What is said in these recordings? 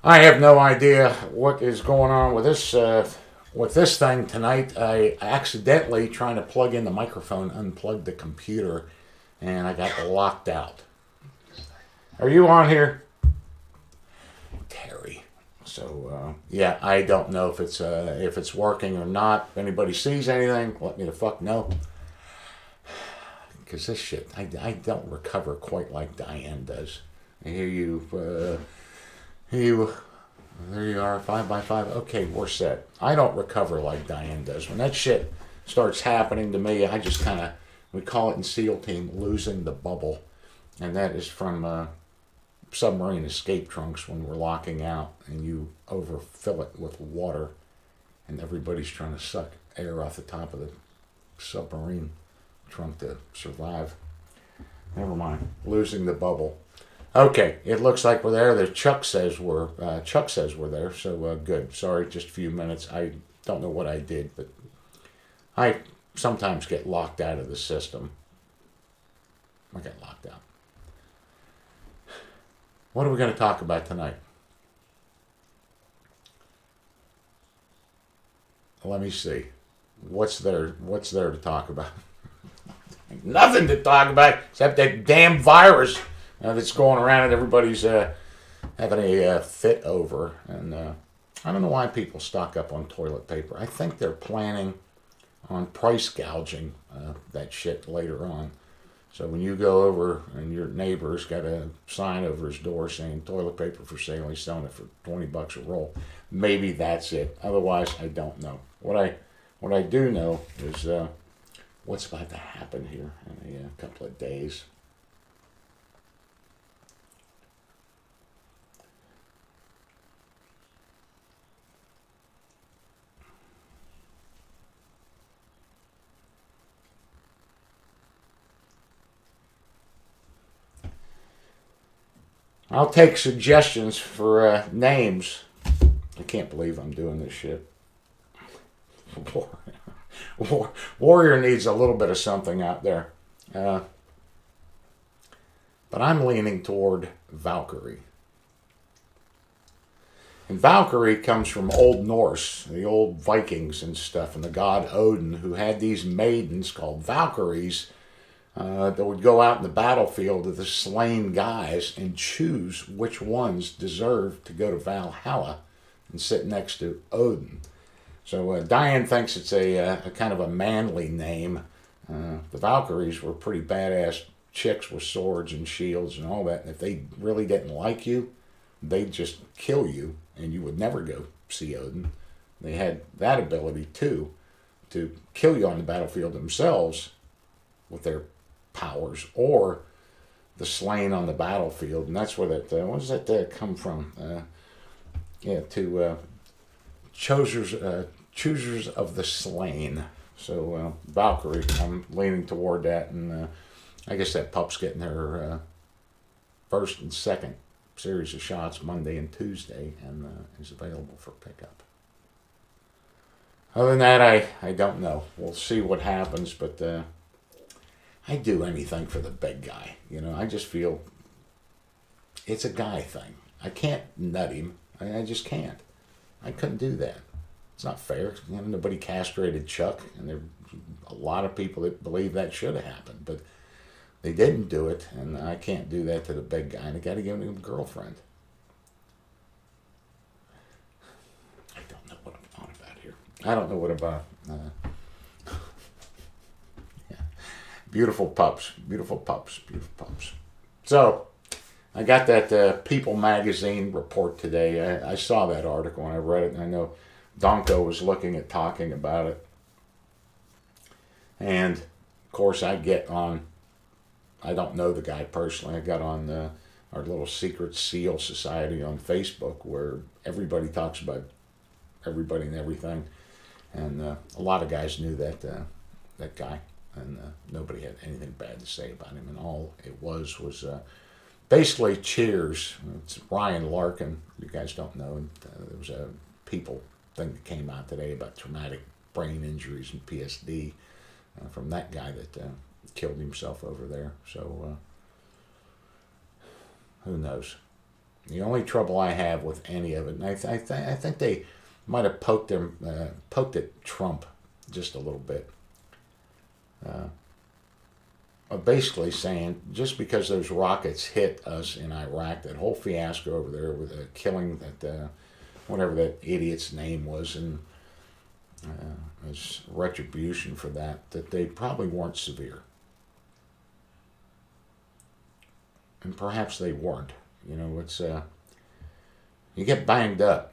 I have no idea what is going on with this thing tonight. I accidentally trying to plug in the microphone, unplugged the computer, and I got locked out. Are you on here, Terry? So yeah, I don't know if it's working or not. If anybody sees anything, let me the fuck know. Because this shit, I don't recover quite like Diane does. I hear you. You There you are, 5 by 5. Okay, we're set. I don't recover like Diane does. When that shit starts happening to me, I just kind of, we call it in SEAL Team, losing the bubble. And that is from submarine escape trunks when we're locking out and you overfill it with water and everybody's trying to suck air off the top of the submarine trunk to survive. Never mind. Losing the bubble. Okay, it looks like we're there. Chuck says we're there. So good. Sorry, just a few minutes. I don't know what I did, but I sometimes get locked out of the system. I get locked out. What are we going to talk about tonight? Let me see. What's there? What's there to talk about? Nothing to talk about except that damn virus that's going around and everybody's having a fit over. And I don't know why people stock up on toilet paper. I think they're planning on price gouging that shit later on. So when you go over and your neighbor's got a sign over his door saying toilet paper for sale, he's selling it for $20 a roll. Maybe that's it. Otherwise, I don't know. What I do know is what's about to happen here in a couple of days. I'll take suggestions for names. I can't believe I'm doing this shit. Warrior needs a little bit of something out there. Uh, but I'm leaning toward Valkyrie. And Valkyrie comes from Old Norse, the old Vikings and stuff, and the god Odin, who had these maidens called Valkyries that would go out in the battlefield of the slain guys and choose which ones deserved to go to Valhalla and sit next to Odin. So Diane thinks it's a kind of a manly name. The Valkyries were pretty badass chicks with swords and shields and all that. And if they really didn't like you, they'd just kill you and you would never go see Odin. They had that ability too, to kill you on the battlefield themselves with their powers, or the slain on the battlefield. And that's where that, what does that come from? Yeah, to choosers of the slain. So Valkyrie, I'm leaning toward that, and I guess that pup's getting her first and second series of shots Monday and Tuesday, and is available for pickup. Other than that, I don't know. We'll see what happens, but I'd do anything for the big guy. You know, I just feel it's a guy thing. I can't nut him. I just can't. I couldn't do that. It's not fair. You know, nobody castrated Chuck, and there are a lot of people that believe that should have happened, but they didn't do it, and I can't do that to the big guy. And I got to give him a girlfriend. I don't know what I'm on about here. I don't know what about. Yeah. Beautiful pups, beautiful pups, beautiful pups. So I got that People magazine report today. I saw that article and I read it, and I know Donko was looking at talking about it. And of course, I get on. I don't know the guy personally. I got on our little secret SEAL society on Facebook where everybody talks about everybody and everything, and a lot of guys knew that guy, and nobody had anything bad to say about him. And all it was basically cheers. It's Ryan Larkin. You guys don't know. And, there was a People thing that came out today about traumatic brain injuries and PSD from that guy that killed himself over there. So who knows? The only trouble I have with any of it, and I think they might have poked at Trump just a little bit. Basically saying just because those rockets hit us in Iraq, that whole fiasco over there with killing that whatever that idiot's name was, and as retribution for that they probably weren't severe, and perhaps they weren't. You know, it's you get banged up,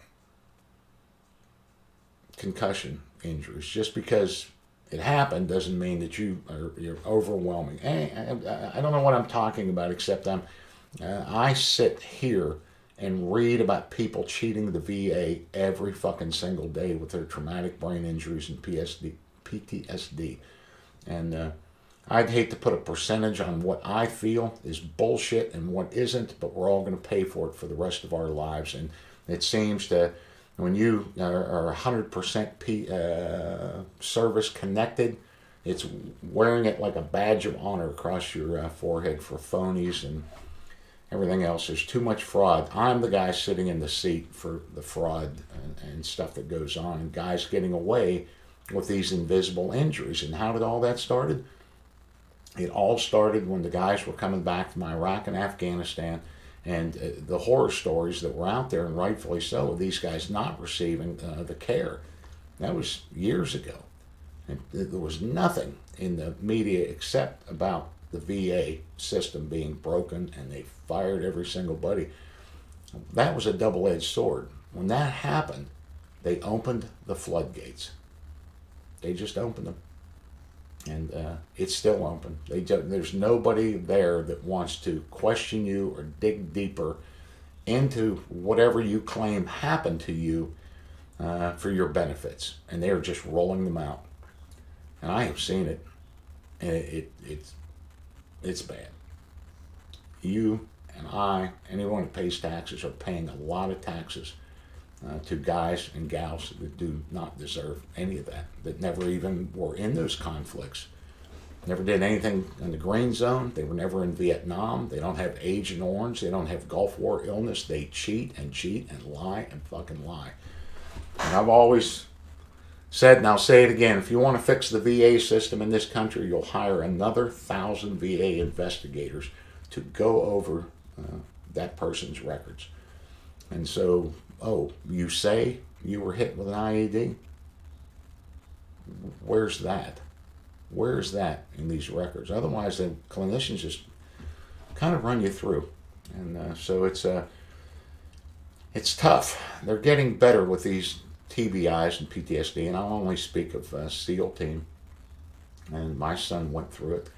concussion injuries, just because it happened doesn't mean that you're overwhelming. I don't know what I'm talking about, except I sit here and read about people cheating the VA every fucking single day with their traumatic brain injuries and PTSD. And I'd hate to put a percentage on what I feel is bullshit and what isn't, but we're all going to pay for it for the rest of our lives. And it seems to, when you are 100% service connected, it's wearing it like a badge of honor across your forehead for phonies and everything else. There's too much fraud. I'm the guy sitting in the seat for the fraud and stuff that goes on, and guys getting away with these invisible injuries. And how did all that started? It all started when the guys were coming back from Iraq and Afghanistan, and the horror stories that were out there, and rightfully so, of these guys not receiving the care. That was years ago. And there was nothing in the media except about the VA system being broken, and they fired every single buddy. That was a double-edged sword. When that happened, they opened the floodgates. They just opened them. And it's still open. There's nobody there that wants to question you or dig deeper into whatever you claim happened to you for your benefits. And they're just rolling them out. And I have seen it. And it's bad. You and I, anyone that pays taxes, are paying a lot of taxes to guys and gals that do not deserve any of that never even were in those conflicts, never did anything in the green zone. They were never in Vietnam. They don't have Agent Orange. They don't have Gulf War illness. They cheat and lie and fucking lie. And I've always said, and I'll say it again, if you want to fix the VA system in this country, you'll hire another 1,000 VA investigators to go over that person's records. And so, you say you were hit with an IED? Where's that? Where's that in these records? Otherwise, the clinicians just kind of run you through. And so it's tough. They're getting better with these TBIs and PTSD, and I'll only speak of SEAL team. And my son went through it.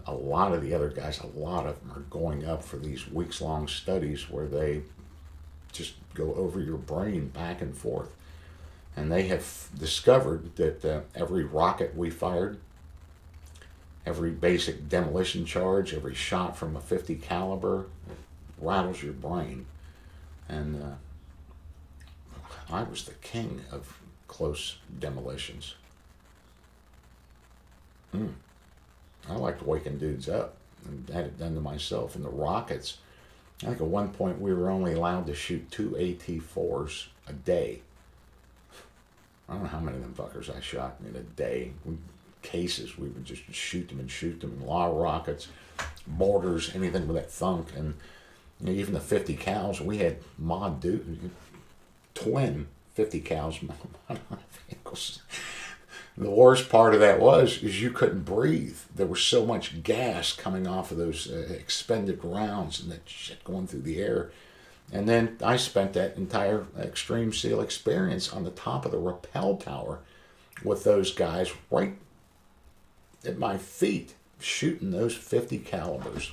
A lot of the other guys, a lot of them are going up for these weeks-long studies where they just go over your brain back and forth. And they have discovered that every rocket we fired, every basic demolition charge, every shot from a .50 caliber, rattles your brain. And I was the king of close demolitions. I liked waking dudes up, and had it done to myself. And the rockets, I think at one point we were only allowed to shoot 2 AT-4s a day. I don't know how many of them fuckers I shot in a day. Cases, we would just shoot them. A lot of rockets, mortars, anything with that thunk. And even the .50 cals, we had mod dudes, twin .50 cals mod vehicles. The worst part of that is you couldn't breathe. There was so much gas coming off of those expended rounds and that shit going through the air. And then I spent that entire Extreme SEAL experience on the top of the rappel tower with those guys right at my feet, shooting those .50 calibers.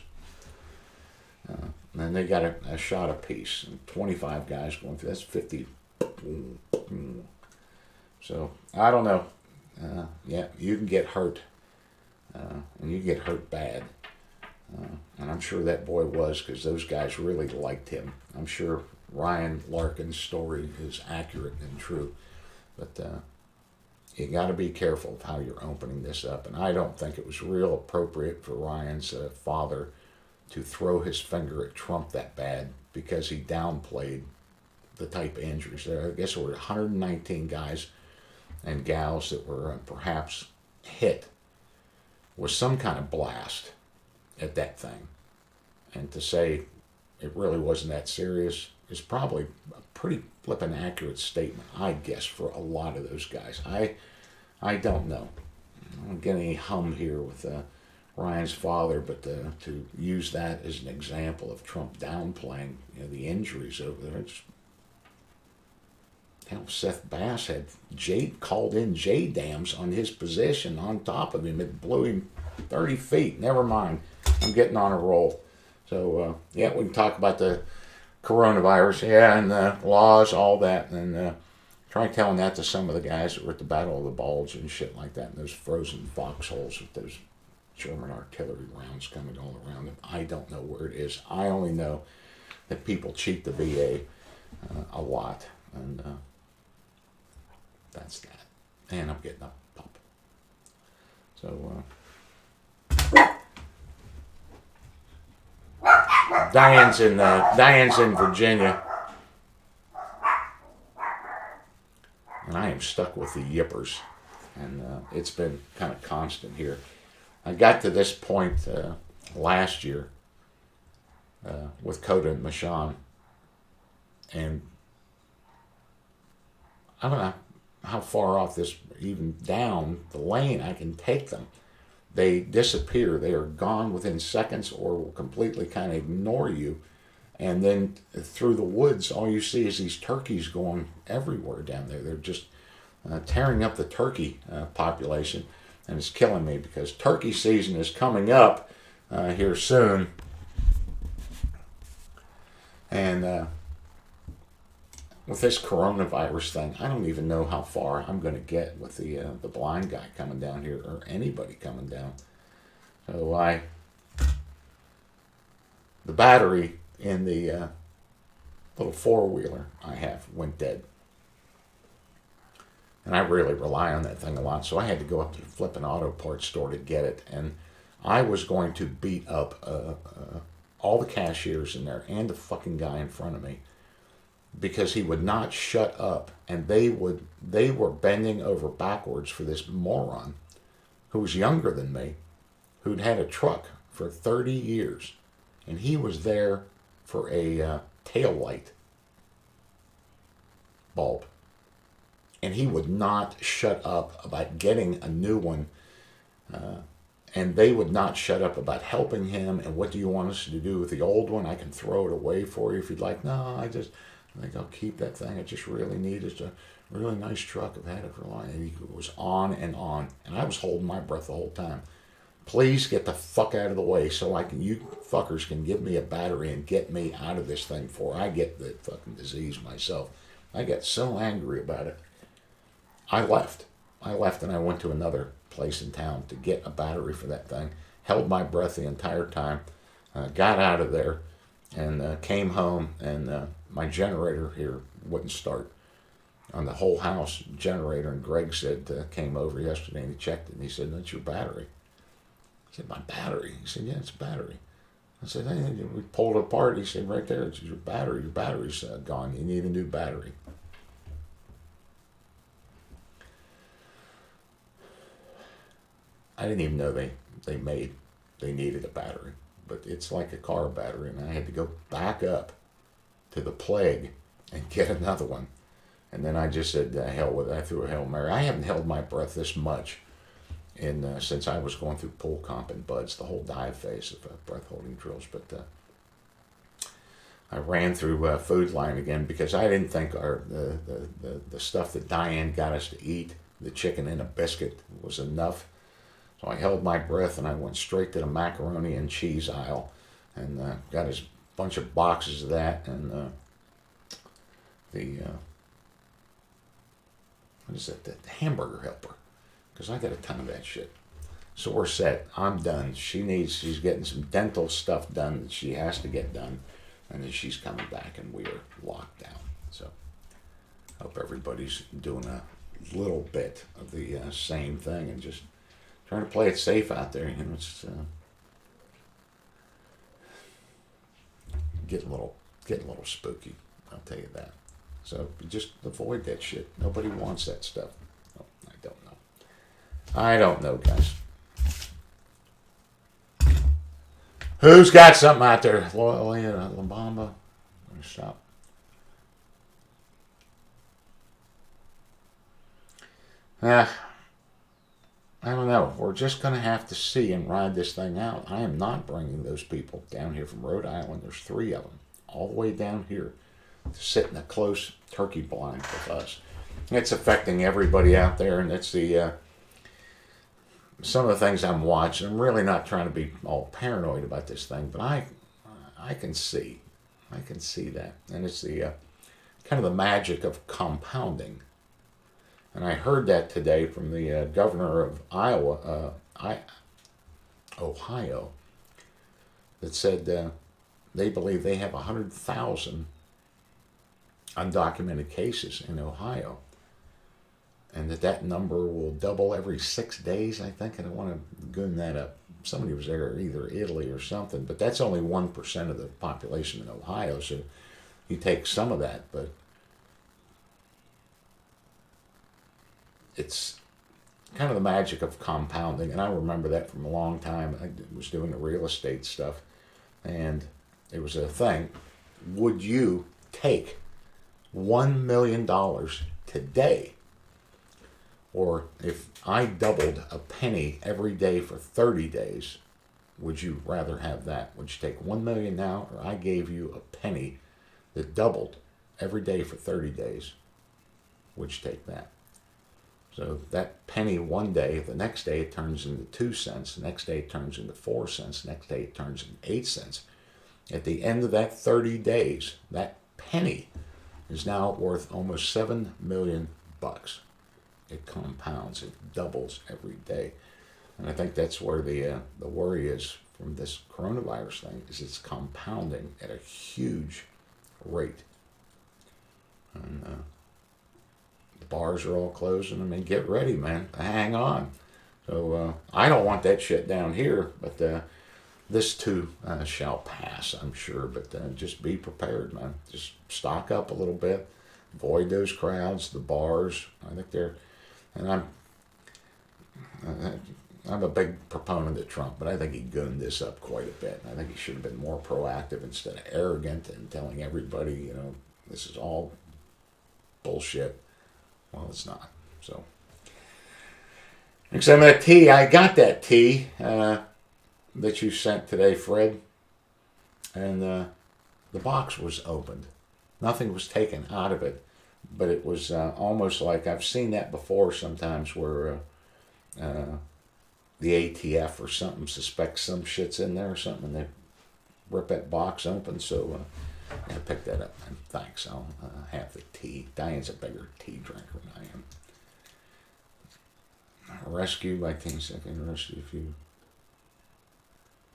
And they got a shot apiece. And 25 guys going through. That's 50. So, I don't know. You can get hurt. And you can get hurt bad. And I'm sure that boy was, because those guys really liked him. I'm sure Ryan Larkin's story is accurate and true. But you got to be careful of how you're opening this up. And I don't think it was real appropriate for Ryan's father to throw his finger at Trump that bad, because he downplayed the type of injuries. I guess there were 119 guys and gals that were perhaps hit with some kind of blast at that thing. And to say it really wasn't that serious is probably a pretty flippin' accurate statement, I guess, for a lot of those guys. I don't know. I don't get any hum here with Ryan's father, but to use that as an example of Trump downplaying the injuries over there, Seth Bass had called in J-dams on his position on top of him. It blew him 30 feet. Never mind. I'm getting on a roll. So, we can talk about the coronavirus, and the laws, all that, and try telling that to some of the guys that were at the Battle of the Bulge and shit like that, and those frozen foxholes with those German artillery rounds coming all around them. I don't know where it is. I only know that people cheat the VA a lot, and that's that. And I'm getting a pump. So, Diane's in Virginia, and I am stuck with the yippers, and it's been kind of constant here. I got to this point last year with Coda and Michonne, and I don't know how far off this, even down the lane, I can take them. They disappear. They are gone within seconds, or will completely kind of ignore you. And then through the woods, all you see is these turkeys going everywhere down there. They're just tearing up the turkey population, and it's killing me because turkey season is coming up here soon. And with this coronavirus thing, I don't even know how far I'm going to get with the blind guy coming down here, or anybody coming down. So the battery in the little four-wheeler I have went dead. And I really rely on that thing a lot, so I had to go up to the flipping auto parts store to get it. And I was going to beat up all the cashiers in there and the fucking guy in front of me, because he would not shut up, and they were bending over backwards for this moron who was younger than me, who'd had a truck for 30 years, and he was there for a tail light bulb, and he would not shut up about getting a new one, and they would not shut up about helping him. And what do you want us to do with the old one? I can throw it away for you if you'd like. No, I think I'll keep that thing. I just really need it. It's a really nice truck. I've had it for a long time. And he was on, and I was holding my breath the whole time. Please get the fuck out of the way so you fuckers can give me a battery and get me out of this thing before I get the fucking disease myself. I got so angry about it. I left and I went to another place in town to get a battery for that thing. Held my breath the entire time. Got out of there and came home, and my generator here wouldn't start on the whole house generator. And Greg came over yesterday and he checked it, and he said, "That's your battery." I said, "My battery?" He said, "Yeah, it's a battery." I said, "Hey," we pulled it apart. He said, "Right there, it's your battery. Your battery's gone. You need a new battery." I didn't even know they needed a battery, but it's like a car battery, and I had to go back up to the Plague and get another one. And then I just said, hell with it. I threw a Hail Mary. I haven't held my breath this much since I was going through pool comp and buds, the whole dive phase of breath holding drills. But I ran through Food Line again because I didn't think the stuff that Diane got us to eat, the chicken and a biscuit, was enough. So I held my breath and I went straight to the macaroni and cheese aisle and got a bunch of boxes of that and what is it? The hamburger helper, because I got a ton of that shit. So we're set. I'm done. She's getting some dental stuff done that she has to get done, and then she's coming back and we are locked down. So I hope everybody's doing a little bit of the same thing and just trying to play it safe out there. It's getting a little getting a little spooky. I'll tell you that. So just avoid that shit. Nobody wants that stuff. Oh, I don't know. I don't know, guys. Who's got something out there? Lambamba. Stop. I don't know. We're just going to have to see and ride this thing out. I am not bringing those people down here from Rhode Island. There's 3 of them all the way down here to sit in a close turkey blind with us. It's affecting everybody out there, and it's the some of the things I'm watching. I'm really not trying to be all paranoid about this thing, but I can see that, and it's the kind of the magic of compounding. And I heard that today from the governor of Ohio, that said they believe they have 100,000 undocumented cases in Ohio, and that number will double every 6 days, I think. And I want to goon that up. Somebody was there, either Italy or something, but that's only 1% of the population in Ohio, so you take some of that, but it's kind of the magic of compounding. And I remember that from a long time. I was doing the real estate stuff, and it was a thing. Would you take $1 million today? Or if I doubled a penny every day for 30 days, would you rather have that? Would you take $1 million now, or I gave you a penny that doubled every day for 30 days? Would you take that? So that penny one day, the next day it turns into 2 cents, the next day it turns into 4 cents, the next day it turns into 8 cents. At the end of that 30 days, that penny is now worth almost $7 million. It compounds, it doubles every day. And I think that's where the worry is from this coronavirus thing, is it's compounding at a huge rate. And the bars are all closing. I mean, get ready, man. Hang on. So I don't want that shit down here, but this too shall pass, I'm sure. But just be prepared, man. Just stock up a little bit. Avoid those crowds, the bars. I think they're, and I'm a big proponent of Trump, but I think he gooned this up quite a bit. I think he should have been more proactive instead of arrogant and telling everybody, you know, this is all bullshit. Well, it's not. So, next time that tea, I got that tea that you sent today, Fred, and the box was opened. Nothing was taken out of it, but it was almost like, I've seen that before sometimes, where the ATF or something suspects some shit's in there or something, and they rip that box open. So I picked that up, man. Thanks. I'll have the tea. Diane's a bigger tea drinker than I am. Rescue by 10-second rescue. If you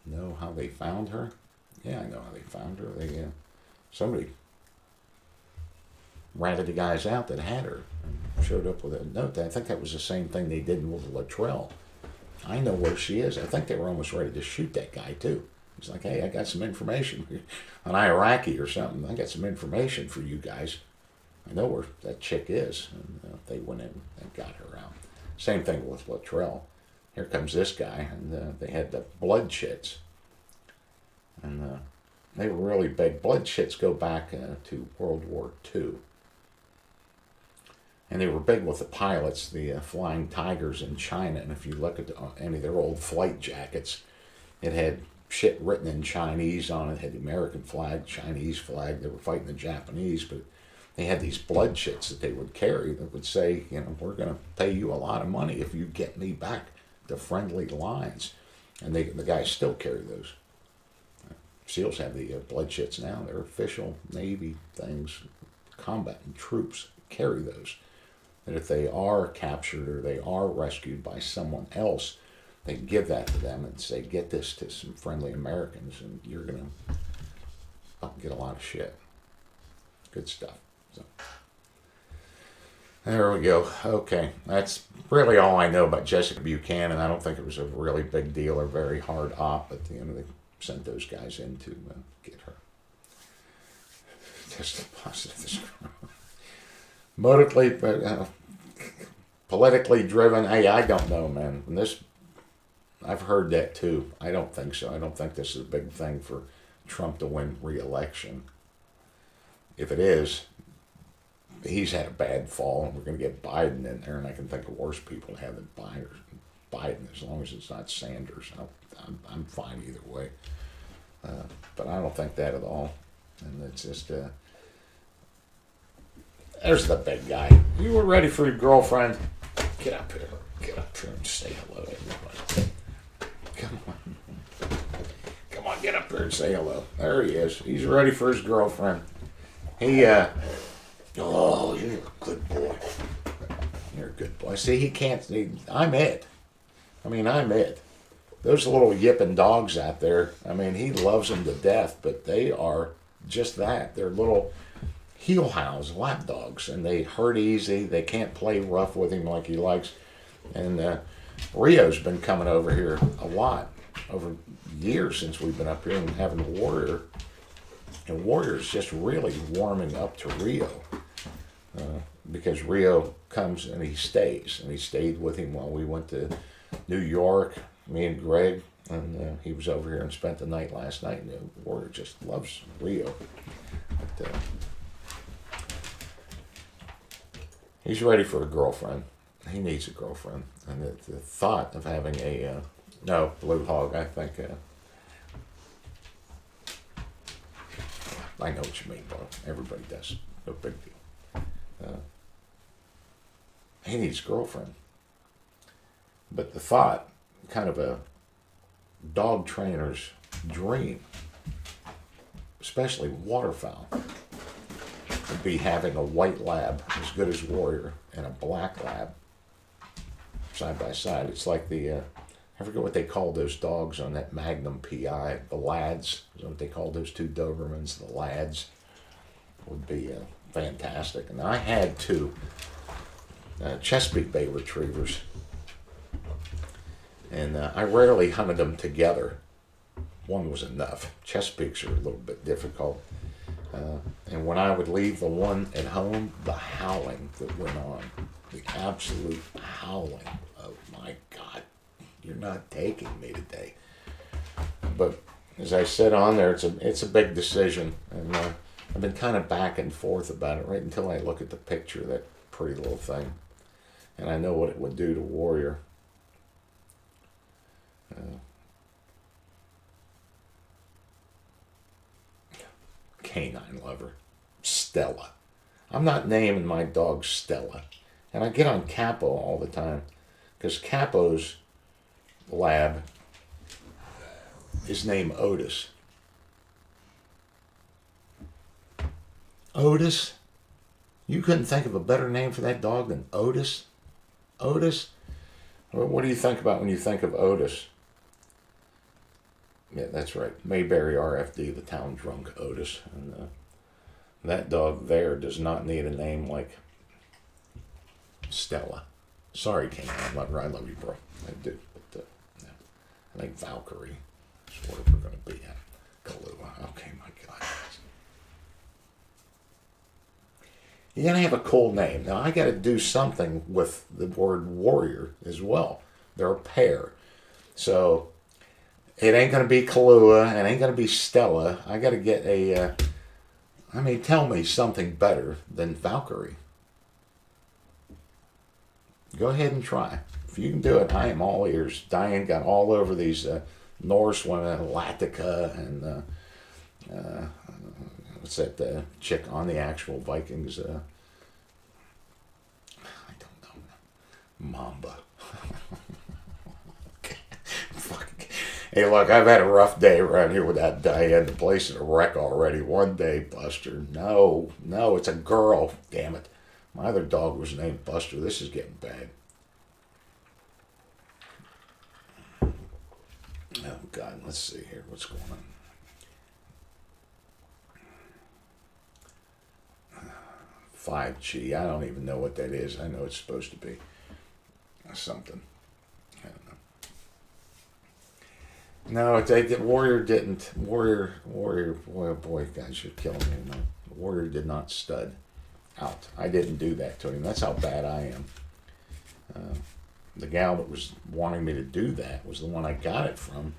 know how they found her, yeah, I know how they found her. They somebody ratted the guys out that had her and showed up with a note. I think that was the same thing they did with Latrell. I know where she is. I think they were almost ready to shoot that guy too. He's like, hey, I got some information on Iraqi or something. I got some information for you guys. I know where that chick is. And they went in and got her out. Same thing with Latrell. Here comes this guy, and they had the blood chits. And they were really big. Blood chits go back to World War II. And they were big with the pilots, the Flying Tigers in China. And if you look at any of their old flight jackets, it had shit written in Chinese on it. It had the American flag, Chinese flag. They were fighting the Japanese, but they had these blood chits that they would carry that would say, you know, we're going to pay you a lot of money if you get me back to friendly lines. And the guys still carry those. SEALs have the blood chits now. They're official Navy things. Combatant troops carry those. That if they are captured or they are rescued by someone else, they give that to them and say, get this to some friendly Americans and you're going to get a lot of shit. Good stuff. So, there we go. Okay, that's really all I know about Jessica Buchanan. I don't think it was a really big deal or very hard op, but they sent those guys in to get her. Just positive. Politically, politically driven. Hey, I don't know, man. I've heard that too. I don't think so. I don't think this is a big thing for Trump to win re-election. If it is, he's had a bad fall, and we're going to get Biden in there, and I can think of worse people to have than Biden, as long as it's not Sanders. I'm fine either way. But I don't think that at all. And it's just, there's the big guy. You were ready for your girlfriend? Get up here. Get up here and say hello to everybody. Come on. Come on, get up here and say hello. There he is. He's ready for his girlfriend. Oh, you're a good boy. You're a good boy. See, I'm it. I'm it. Those little yipping dogs out there, he loves them to death, but they are just that. They're little heel hounds, lap dogs, and they hurt easy. They can't play rough with him like he likes. And Rio's been coming over here a lot, over years since we've been up here and having Warrior. And Warrior's just really warming up to Rio. Because Rio comes and he stays. And he stayed with him while we went to New York, me and Greg. And he was over here and spent the night last night. And Warrior just loves Rio. But, he's ready for a girlfriend. He needs a girlfriend. And the thought of having no, Blue Hog, I think, I know what you mean, bro. Everybody does. No big deal. He needs a girlfriend. But the thought, kind of a dog trainer's dream, especially waterfowl, would be having a white lab as good as Warrior and a black lab side by side. It's like I forget what they call those dogs on that Magnum PI, the lads. Is that what they call those two Dobermans, the lads? Would be fantastic. And I had two Chesapeake Bay Retrievers, and I rarely hunted them together. One was enough. Chesapeakes are a little bit difficult. And when I would leave the one at home, the howling that went on, the absolute howling of, my God, you're not taking me today. But as I said on there, it's a big decision, and I've been kind of back and forth about it right until I look at the picture of that pretty little thing, and I know what it would do to Warrior. Canine lover, Stella. I'm not naming my dog Stella, and I get on Capo all the time because Capo's lab is named Otis. Otis? You couldn't think of a better name for that dog than Otis? Otis? What do you think about when you think of Otis? Yeah, that's right. Mayberry RFD, the town drunk Otis. And that dog there does not need a name like Stella. Sorry, King. I love you, bro. I do. But yeah. I think Valkyrie is where we're going to be at. Kahlua. Okay, my God. You got to have a cool name. Now, I got to do something with the word warrior as well. They're a pair. So it ain't going to be Kahlua. It ain't going to be Stella. I got to get tell me something better than Valkyrie. Go ahead and try. If you can do it, I am all ears. Diane got all over these Norse women, Latica, and what's that chick on the actual Vikings? I don't know. Mamba. Hey, look, I've had a rough day around here with that Diane. The place is a wreck already. One day, Buster. No, it's a girl. Damn it. My other dog was named Buster. This is getting bad. Oh, God. Let's see here. What's going on? 5G. I don't even know what that is. I know it's supposed to be something. I don't know. No, Warrior didn't. Warrior, boy, guys, you're killing me. No. Warrior did not stud out. I didn't do that to him. That's how bad I am. The gal that was wanting me to do that was the one I got it from.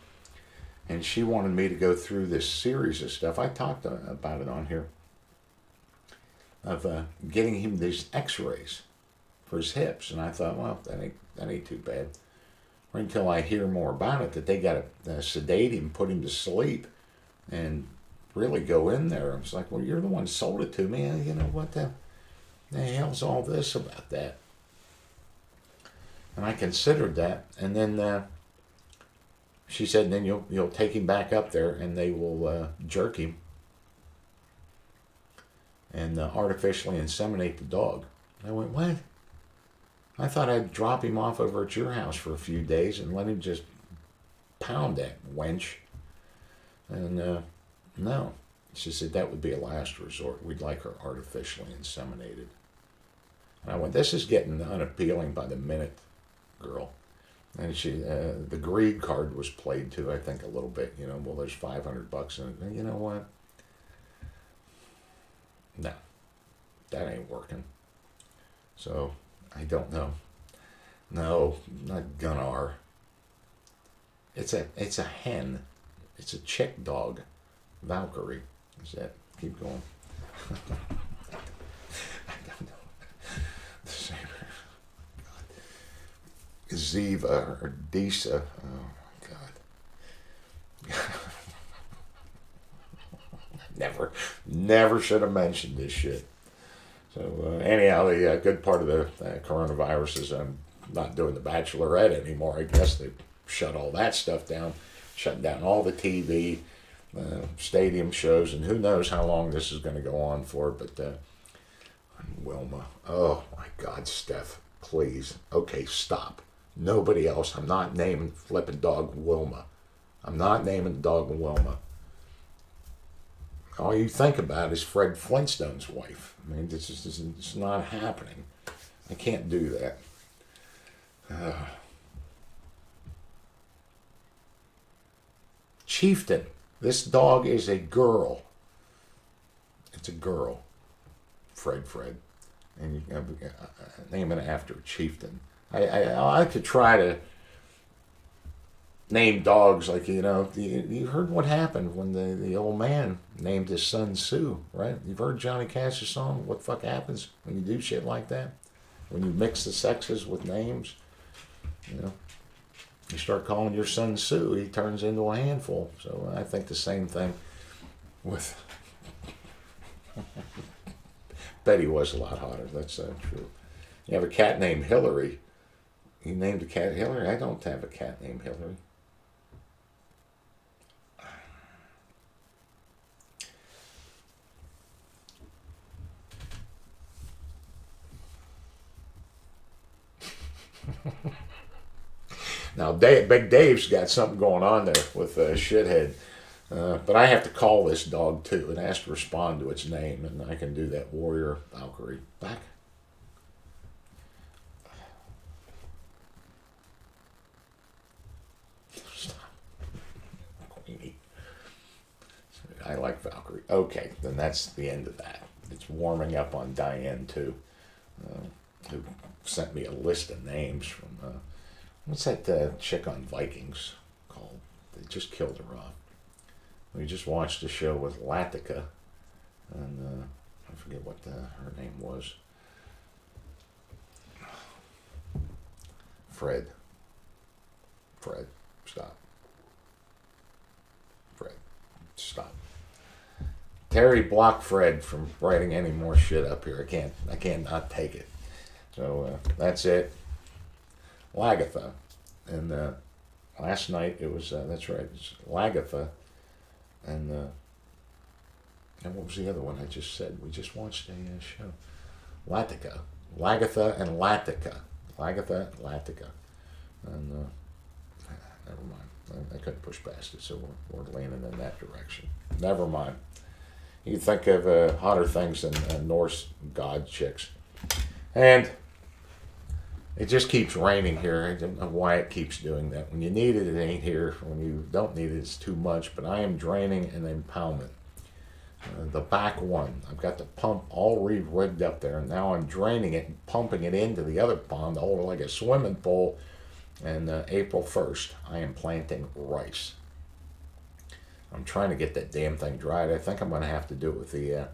And she wanted me to go through this series of stuff. I talked about it on here. Of getting him these x-rays for his hips. And I thought, well, that ain't too bad. Or until I hear more about it, that they got to sedate him, put him to sleep, and really go in there. I was like, well, you're the one who sold it to me. You know, what the hell's all this about that? And I considered that. And then she said, then you'll take him back up there and they will jerk him and artificially inseminate the dog. I went, what? I thought I'd drop him off over at your house for a few days and let him just pound that wench. And no. She said that would be a last resort. We'd like her artificially inseminated. And I went, this is getting unappealing by the minute, girl. And she, the greed card was played too, I think, a little bit. You know, well, there's $500 in it. And you know what? No, that ain't working. So, I don't know. No, not Gunnar. It's a hen. It's a chick dog. Valkyrie. Is that? Keep going. I don't know. The same. Ziva or Disa. Oh my God. Never should have mentioned this shit. So anyhow, the good part of the coronavirus is I'm not doing the Bachelorette anymore. I guess they shut all that stuff down, shutting down all the TV, stadium shows, and who knows how long this is going to go on for. But Wilma, oh my God, Steph, please. Okay, stop. Nobody else. I'm not naming flipping dog Wilma. I'm not naming the dog Wilma. All you think about is Fred Flintstone's wife. I mean, it's not happening. I can't do that. Chieftain. This dog is a girl. It's a girl. Fred. And you name it after Chieftain. I like to try to name dogs like, you know, you heard what happened when the old man named his son Sue, right? You've heard Johnny Cash's song, What the Fuck Happens When You Do Shit Like That? When you mix the sexes with names, you know, you start calling your son Sue, he turns into a handful. So I think the same thing with... Betty was a lot hotter, that's true. You have a cat named Hillary. You named a cat Hillary? I don't have a cat named Hillary. Now, Big Dave's got something going on there with Shithead. But I have to call this dog too. It has to respond to its name, and I can do that. Warrior Valkyrie. Back. Stop. Queenie. I like Valkyrie. Okay, then that's the end of that. It's warming up on Diane too, who sent me a list of names from, what's that chick on Vikings called? They just killed her off. We just watched a show with Latika, and I forget what her name was. Fred, stop. Fred, stop. Terry blocked Fred from writing any more shit up here. I can't not take it. So that's it. Lagatha, and last night it was that's right, it's Lagatha. And what was the other one I just said? We just watched a show. Latika. Lagatha and Latika. Lagatha and Latika. And never mind. I couldn't push past it, so we're leaning in that direction. Never mind. You think of hotter things than Norse god chicks. And it just keeps raining here. I don't know why it keeps doing that. When you need it, it ain't here. When you don't need it, it's too much. But I am draining an impoundment. the back one. I've got the pump all rigged up there, and now I'm draining it and pumping it into the other pond to hold it like a swimming pool. And April 1st, I am planting rice. I'm trying to get that damn thing dried. I think I'm going to have to do it with the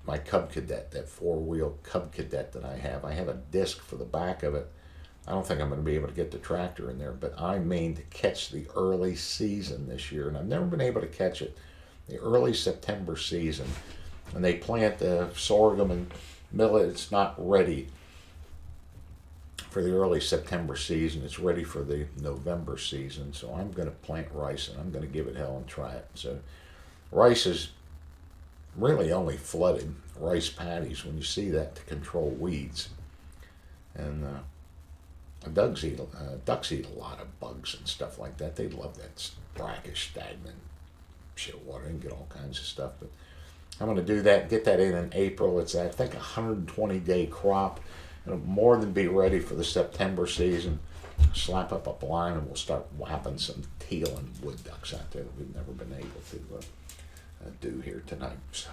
my Cub Cadet, that four-wheel Cub Cadet that I have. I have a disc for the back of it. I don't think I'm going to be able to get the tractor in there, but I mean to catch the early season this year, and I've never been able to catch it. The early September season, and they plant the sorghum and millet. It's not ready for the early September season. It's ready for the November season, so I'm going to plant rice, and I'm going to give it hell and try it. So rice is really only flooded rice paddies when you see that to control weeds. And ducks eat a lot of bugs and stuff like that. They love that brackish, stagnant shit water and get all kinds of stuff. But I'm going to do that, get that in April. It's, I think, a 120-day crop. It'll more than be ready for the September season. Slap up a blind and we'll start whapping some teal and wood ducks out there that we've never been able to do here tonight. So.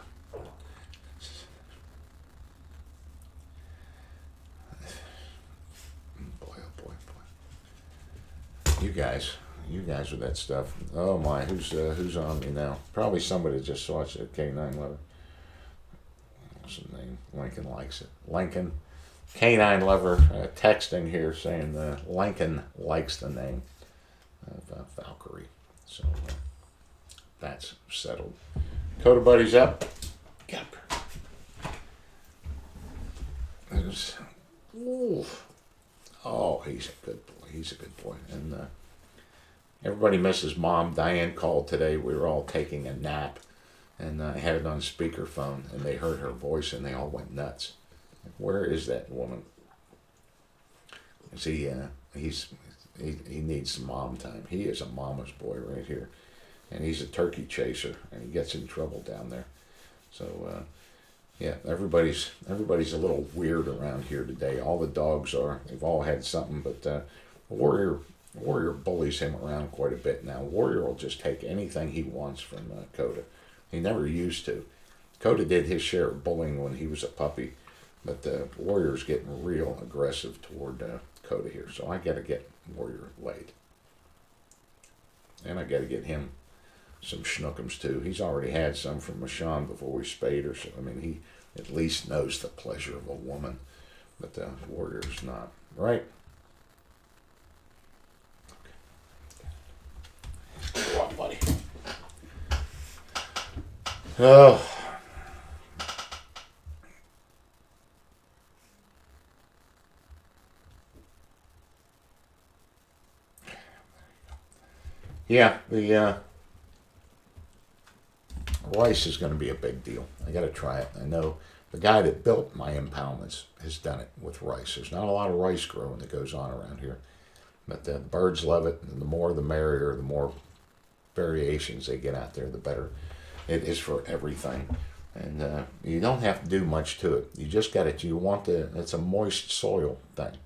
Boy, oh boy, boy. You guys with that stuff. Oh my, who's on me now? Probably somebody that just watched it, K9 Lover. What's his name? Lincoln likes it. Lincoln. K9 Lover texting here saying Lincoln likes the name of Valkyrie. So that's settled. Coda Buddy's up. Get up. Oh, he's a good boy. He's a good boy. And everybody misses Mom. Diane called today. We were all taking a nap, and I had it on speakerphone, and they heard her voice, and they all went nuts. Like, where is that woman? See, he needs some mom time. He is a mama's boy right here, and he's a turkey chaser, and he gets in trouble down there. So yeah, everybody's a little weird around here today. All the dogs are. They've all had something, but Warrior bullies him around quite a bit now. Warrior will just take anything he wants from Coda. He never used to. Coda did his share of bullying when he was a puppy, but Warrior's getting real aggressive toward Coda here. So I got to get Warrior laid, and I got to get him some schnookums too. He's already had some from Michonne before we spayed her. So I mean, he at least knows the pleasure of a woman, but Warrior's not. Right? Go on, buddy. Oh. Yeah, the rice is going to be a big deal. I got to try it. I know the guy that built my impoundments has done it with rice. There's not a lot of rice growing that goes on around here, but the birds love it. And the more the merrier. The more variations they get out there, the better. It is for everything, and you don't have to do much to it. You just got it. You want it's a moist soil thing.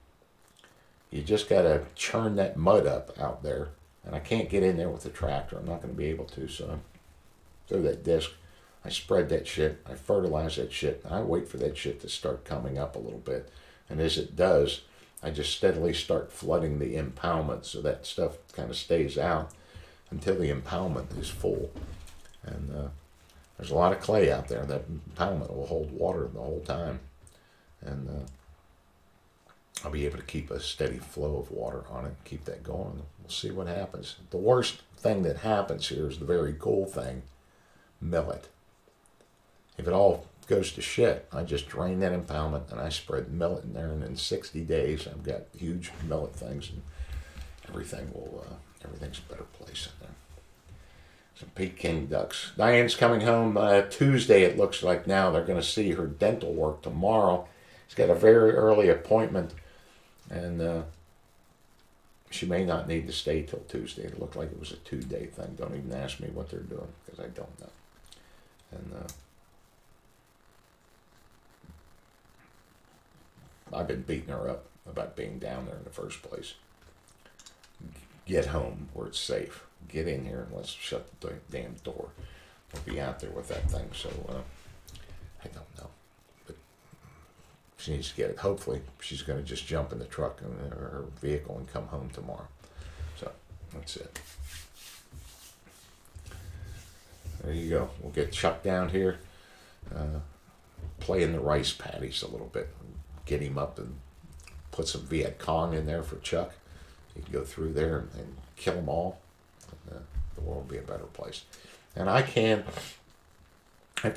You just got to churn that mud up out there. And I can't get in there with the tractor. I'm not going to be able to. So through that disc, I spread that shit. I fertilize that shit. And I wait for that shit to start coming up a little bit. And as it does, I just steadily start flooding the impoundment so that stuff kind of stays out until the impoundment is full. And there's a lot of clay out there. That impoundment will hold water the whole time. And I'll be able to keep a steady flow of water on it, keep that going. We'll see what happens. The worst thing that happens here is the very cool thing, millet. If it all goes to shit, I just drain that impoundment and I spread millet in there, and in 60 days I've got huge millet things, and everything's a better place in there. Some Peking ducks. Diane's coming home Tuesday, it looks like now. They're going to see her dental work tomorrow. She's got a very early appointment, and she may not need to stay till Tuesday. It looked like it was a 2-day thing. Don't even ask me what they're doing, because I don't know. And I've been beating her up about being down there in the first place. Get home where it's safe. Get in here and let's shut the damn door. will be out there with that thing. So I don't know, but she needs to get it. Hopefully, she's going to just jump in the truck and her vehicle and come home tomorrow. So that's it. There you go. We'll get Chuck down here, play in the rice paddies a little bit, get him up and put some Viet Cong in there for Chuck. He can go through there and kill them all. The world will be a better place. And I've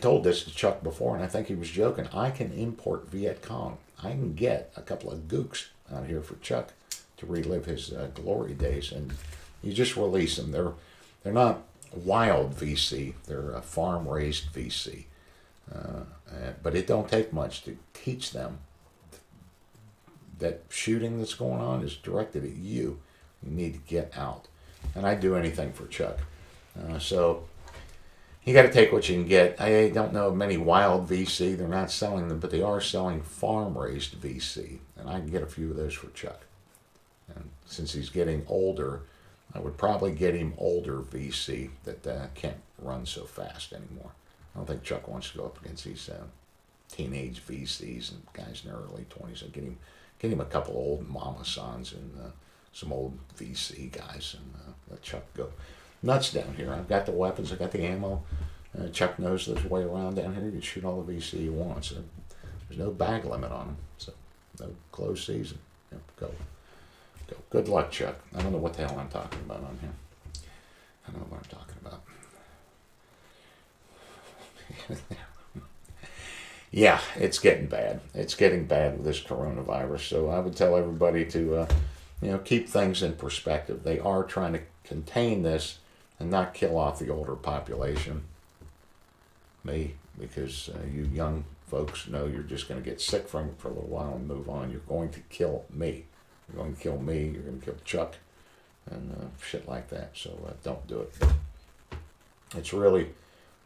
told this to Chuck before, and I think he was joking. I can import Viet Cong. I can get a couple of gooks out here for Chuck to relive his glory days, and you just release them. They're not wild VC. They're a farm-raised VC. But it don't take much to teach them that shooting that's going on is directed at you. You need to get out. And I'd do anything for Chuck. So you got to take what you can get. I don't know of many wild VC. They're not selling them, but they are selling farm-raised VC. And I can get a few of those for Chuck. And since he's getting older, I would probably get him older VC that can't run so fast anymore. I don't think Chuck wants to go up against these teenage VCs and guys in their early 20s. I'd get him a couple of old Mama Sons and some old VC guys and let Chuck go nuts down here. I've got the weapons, I've got the ammo. Chuck knows there's a way around down here. You can shoot all the VC you want. So there's no bag limit on them. So no closed season. Yep, go. Good luck, Chuck. I don't know what the hell I'm talking about on here. I don't know what I'm talking about. Yeah, it's getting bad. It's getting bad with this coronavirus. So I would tell everybody to, keep things in perspective. They are trying to contain this and not kill off the older population. Me, because you young folks know you're just going to get sick from it for a little while and move on. You're going to kill me. You're going to kill me. You're going to kill Chuck and shit like that. So don't do it. It's really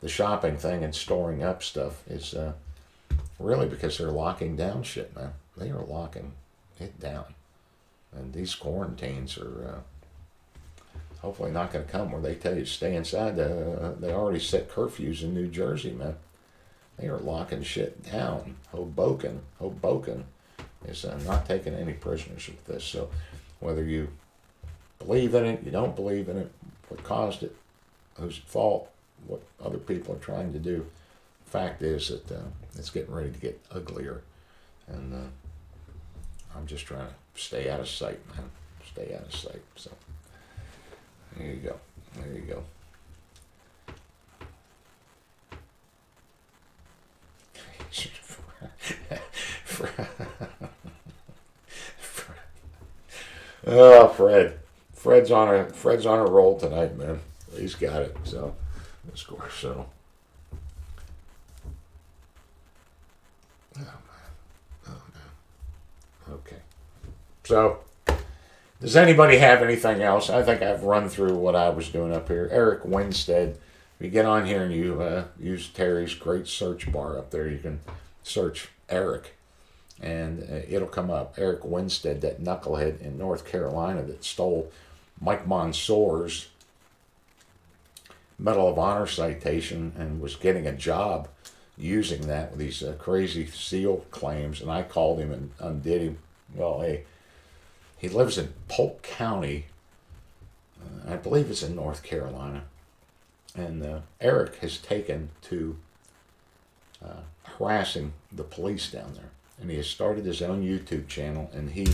the shopping thing and storing up stuff is really because they're locking down shit, man. They are locking it down. And these quarantines are hopefully not going to come where they tell you to stay inside. They already set curfews in New Jersey, man. They are locking shit down. Hoboken is not taking any prisoners with this. So whether you believe in it, you don't believe in it, what caused it, whose fault, what other people are trying to do, the fact is that it's getting ready to get uglier. And I'm just trying to stay out of sight, man. Stay out of sight. So there you go. There you go. Oh, Fred. Fred's on a roll tonight, man. He's got it. So, of course. So, oh man. Okay. So, does anybody have anything else? I think I've run through what I was doing up here. Eric Winstead. If you get on here and you use Terry's great search bar up there, you can search Eric, and it'll come up. Eric Winstead, that knucklehead in North Carolina that stole Mike Monsoor's Medal of Honor citation and was getting a job using that with these crazy SEAL claims, and I called him and undid him. Well, hey, he lives in Polk County. I believe it's in North Carolina. And Eric has taken to harassing the police down there. And he has started his own YouTube channel, and he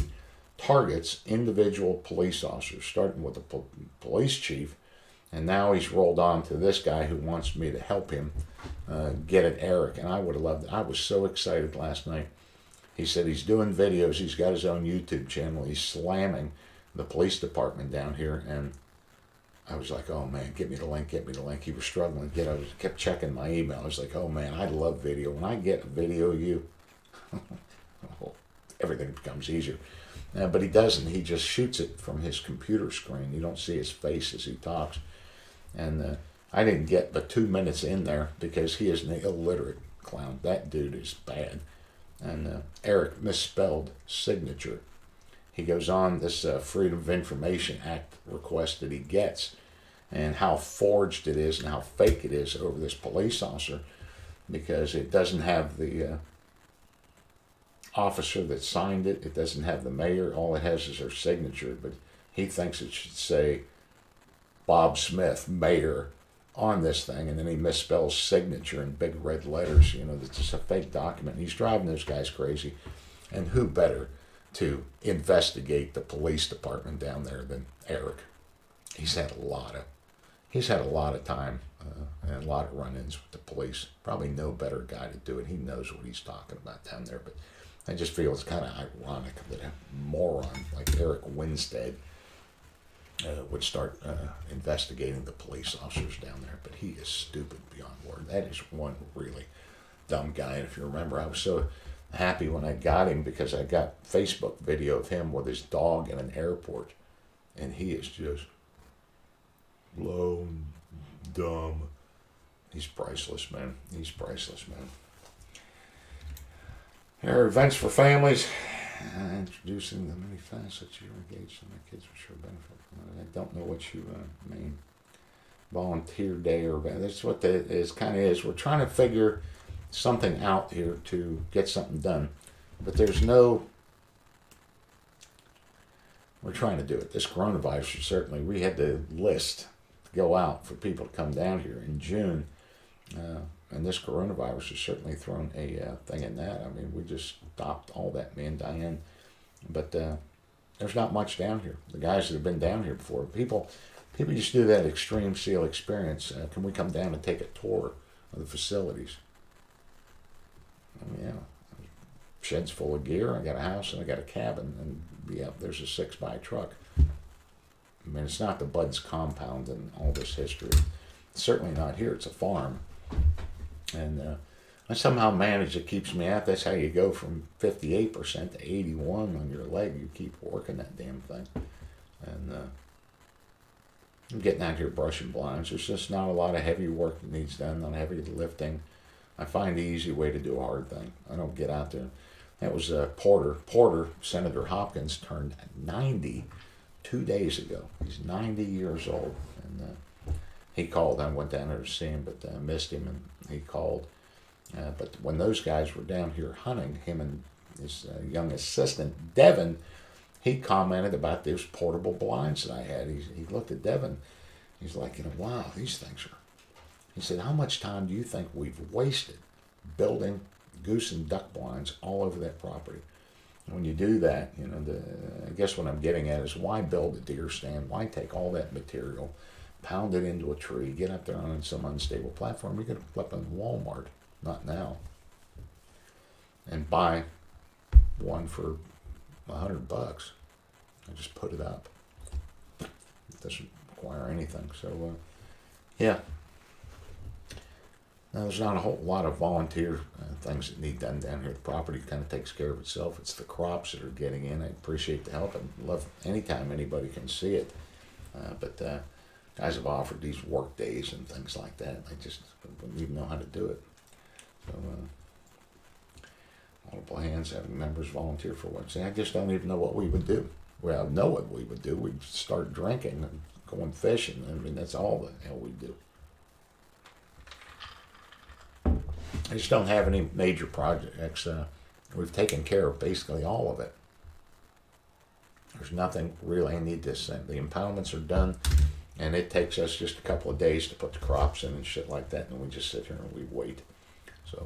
targets individual police officers, starting with the police chief. And now he's rolled on to this guy who wants me to help him get at Eric. And I would have loved it. I was so excited last night. He said he's doing videos. He's got his own YouTube channel. He's slamming the police department down here. And I was like, oh man, get me the link. He was struggling to get it. I kept checking my email. I was like, oh man, I love video. When I get a video of you, everything becomes easier. But he doesn't. He just shoots it from his computer screen. You don't see his face as he talks. And I didn't get but 2 minutes in there because he is an illiterate clown. That dude is bad. And Eric misspelled signature. He goes on this Freedom of Information Act request that he gets, and how forged it is and how fake it is over this police officer, because it doesn't have the officer that signed it. It doesn't have the mayor. All it has is her signature, but he thinks it should say Bob Smith, mayor, on this thing, and then he misspells signature in big red letters. That's just a fake document. He's driving those guys crazy. And who better to investigate the police department down there than Eric? He's had a lot of time and a lot of run-ins with the police. Probably no better guy to do it. He knows what he's talking about down there. But I just feel it's kind of ironic that a moron like Eric Winstead would start investigating the police officers down there. But he is stupid beyond word. That is one really dumb guy. And if you remember, I was so happy when I got him because I got Facebook video of him with his dog in an airport. And he is just low and dumb. He's priceless, man. He's priceless, man. There are events for families. Introducing the many facets you're engaged in. My kids will sure benefit from it. I don't know what you mean. Volunteer day or that's what that is kind of is. We're trying to figure something out here to get something done, but there's no. We're trying to do it. This coronavirus certainly. We had to list to go out for people to come down here in June, and this coronavirus has certainly thrown a thing in that. I mean, we just stopped all that, me and Diane. But there's not much down here. The guys that have been down here before, people used to do that extreme SEAL experience. Can we come down and take a tour of the facilities? I mean, yeah, sheds full of gear. I got a house and I got a cabin, and yeah, there's a 6x truck. I mean, it's not the Bud's compound and all this history. It's certainly not here. It's a farm. And I somehow manage, it keeps me out. That's how you go from 58% to 81 on your leg. You keep working that damn thing. And I'm getting out here brushing blinds. There's just not a lot of heavy work that needs done, not heavy lifting. I find the easy way to do a hard thing. I don't get out there. That was Porter, Senator Hopkins, turned 90 2 days ago. He's 90 years old. And he called. I went down there to see him, but I missed him, and he called. But when those guys were down here hunting, him and his young assistant, Devin, he commented about those portable blinds that I had. He looked at Devin. He's like, wow, these things are. He said, how much time do you think we've wasted building goose and duck blinds all over that property? And when you do that, I guess what I'm getting at is why build a deer stand? Why take all that material, pound it into a tree, get up there on some unstable platform? You could flip in Walmart. Not now. And buy one for $100. I just put it up. It doesn't require anything. So, yeah. Now, there's not a whole lot of volunteer things that need done down here. The property kind of takes care of itself. It's the crops that are getting in. I appreciate the help and love anytime anybody can see it. But guys have offered these work days and things like that. I just wouldn't even know how to do it. So, multiple hands, having members volunteer for one. See, I just don't even know what we would do. Well, I know what we would do. We'd start drinking and going fishing. I mean, that's all the hell we do. I just don't have any major projects. We've taken care of basically all of it. There's nothing really I need to send. The impoundments are done, and it takes us just a couple of days to put the crops in and shit like that, and we just sit here and we wait. So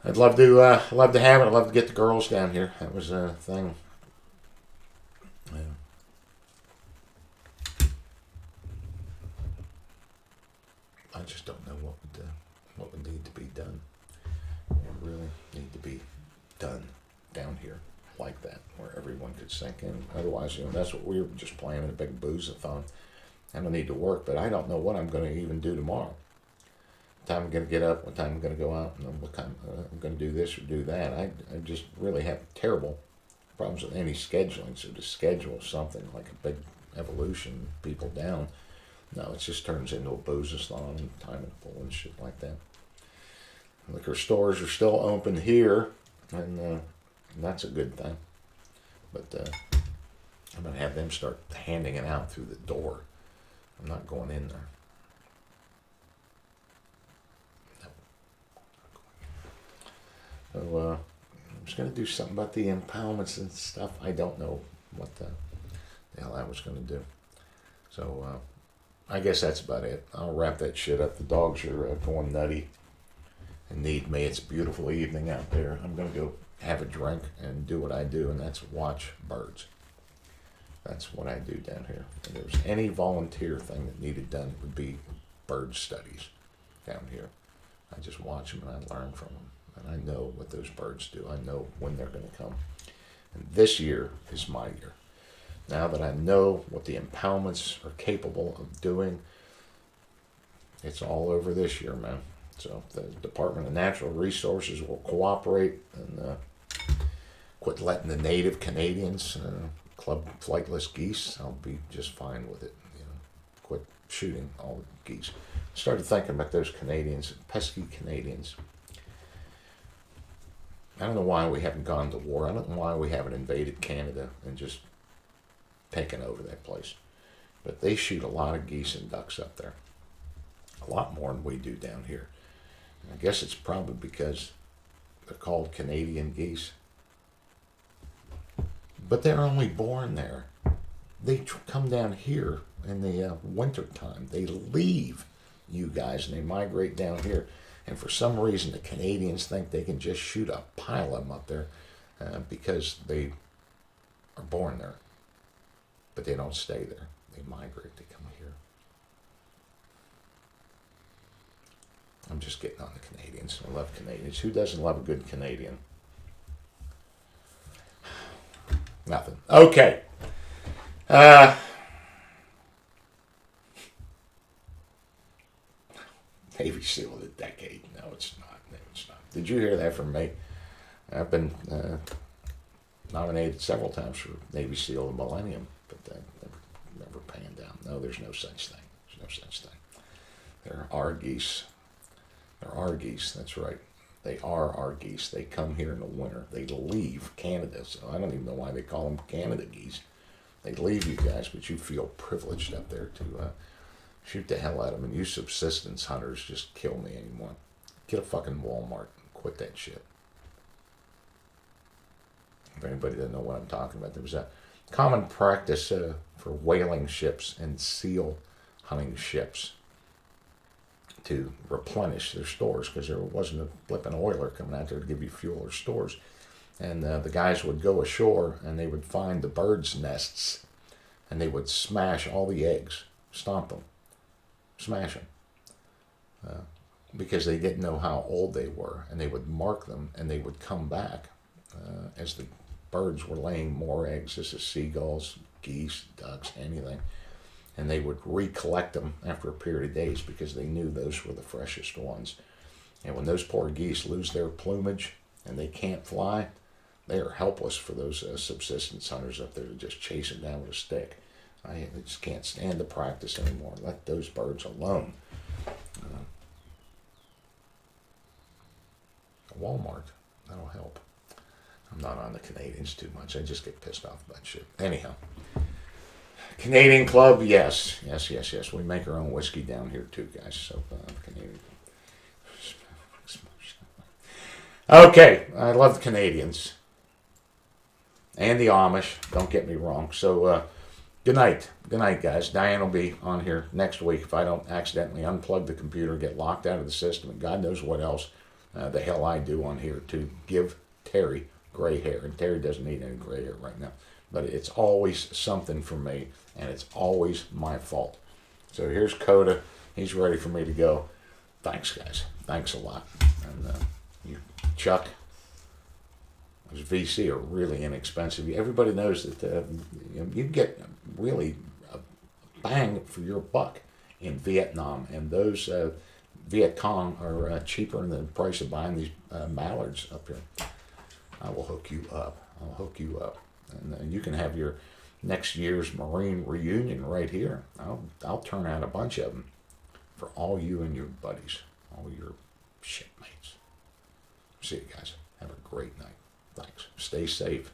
I'd love to have it. I'd love to get the girls down here. That was a thing. Yeah. I just don't know what would need to be done. What really need to be done down here like that, where everyone could sink in. Otherwise, that's what we were just planning, a big booze-a-thon. I don't need to work, but I don't know what I'm going to even do tomorrow. What time I'm going to get up, what time I'm going to go out, and what time I'm going to do this or do that. I just really have terrible problems with any scheduling. So to schedule something like a big evolution, people down, no, it just turns into a booze-a-thon and time and pool and shit like that. Liquor stores are still open here, and that's a good thing. But I'm going to have them start handing it out through the door. I'm not going in there. No. So I'm just going to do something about the impoundments and stuff. I don't know what the hell I was going to do. So I guess that's about it. I'll wrap that shit up. The dogs are going nutty and need me. It's a beautiful evening out there. I'm going to go have a drink and do what I do, and that's watch birds. That's what I do down here. If there was any volunteer thing that needed done, it would be bird studies down here. I just watch them and I learn from them. And I know what those birds do. I know when they're going to come. And this year is my year. Now that I know what the impoundments are capable of doing, it's all over this year, man. So the Department of Natural Resources will cooperate and quit letting the native Canadians club flightless geese. I'll be just fine with it. Quit shooting all the geese. Started thinking about those Canadians, pesky Canadians. I don't know why we haven't gone to war. I don't know why we haven't invaded Canada and just taken over that place. But they shoot a lot of geese and ducks up there. A lot more than we do down here. I guess it's probably because they're called Canadian geese. But they're only born there. They come down here in the winter time. They leave you guys and they migrate down here. And for some reason, the Canadians think they can just shoot a pile of them up there because they are born there. But they don't stay there. They migrate. They come here. I'm just getting on the Canadians. I love Canadians. Who doesn't love a good Canadian? Nothing. Okay. Navy SEAL of the decade. No, it's not. No, it's not. Did you hear that from me? I've been nominated several times for Navy SEAL of the Millennium, but that never panned out. No, there's no such thing. There's no such thing. There are geese. There are geese. That's right. They are our geese. They come here in the winter. They leave Canada. So I don't even know why they call them Canada geese. They leave you guys, but you feel privileged up there to shoot the hell out of them. And you subsistence hunters just kill me anymore. Get a fucking Walmart and quit that shit. If anybody doesn't know what I'm talking about, there was a common practice for whaling ships and seal hunting ships to replenish their stores because there wasn't a flipping oiler coming out there to give you fuel or stores. And the guys would go ashore and they would find the birds' nests and they would smash all the eggs, stomp them, smash them, because they didn't know how old they were. And they would mark them and they would come back as the birds were laying more eggs. This is seagulls, geese, ducks, anything. And they would recollect them after a period of days because they knew those were the freshest ones. And when those poor geese lose their plumage and they can't fly, they are helpless for those subsistence hunters up there to just chase them down with a stick. I just can't stand the practice anymore. Let those birds alone. Walmart, that'll help. I'm not on the Canadians too much. I just get pissed off about shit. Anyhow. Canadian Club, yes. We make our own whiskey down here too, guys. So, Canadian. Okay, I love the Canadians. And the Amish, don't get me wrong. So, good night. Good night, guys. Diane will be on here next week if I don't accidentally unplug the computer, get locked out of the system, and God knows what else the hell I do on here to give Terry gray hair. And Terry doesn't need any gray hair right now. But it's always something for me, and it's always my fault. So here's Coda. He's ready for me to go. Thanks, guys. Thanks a lot. And you, Chuck, those VC are really inexpensive. Everybody knows that you get really a bang for your buck in Vietnam, and those Viet Cong are cheaper than the price of buying these mallards up here. I will hook you up. I'll hook you up. And you can have your next year's Marine reunion right here. I'll turn out a bunch of them for all you and your buddies, all your shipmates. See you guys. Have a great night. Thanks. Stay safe.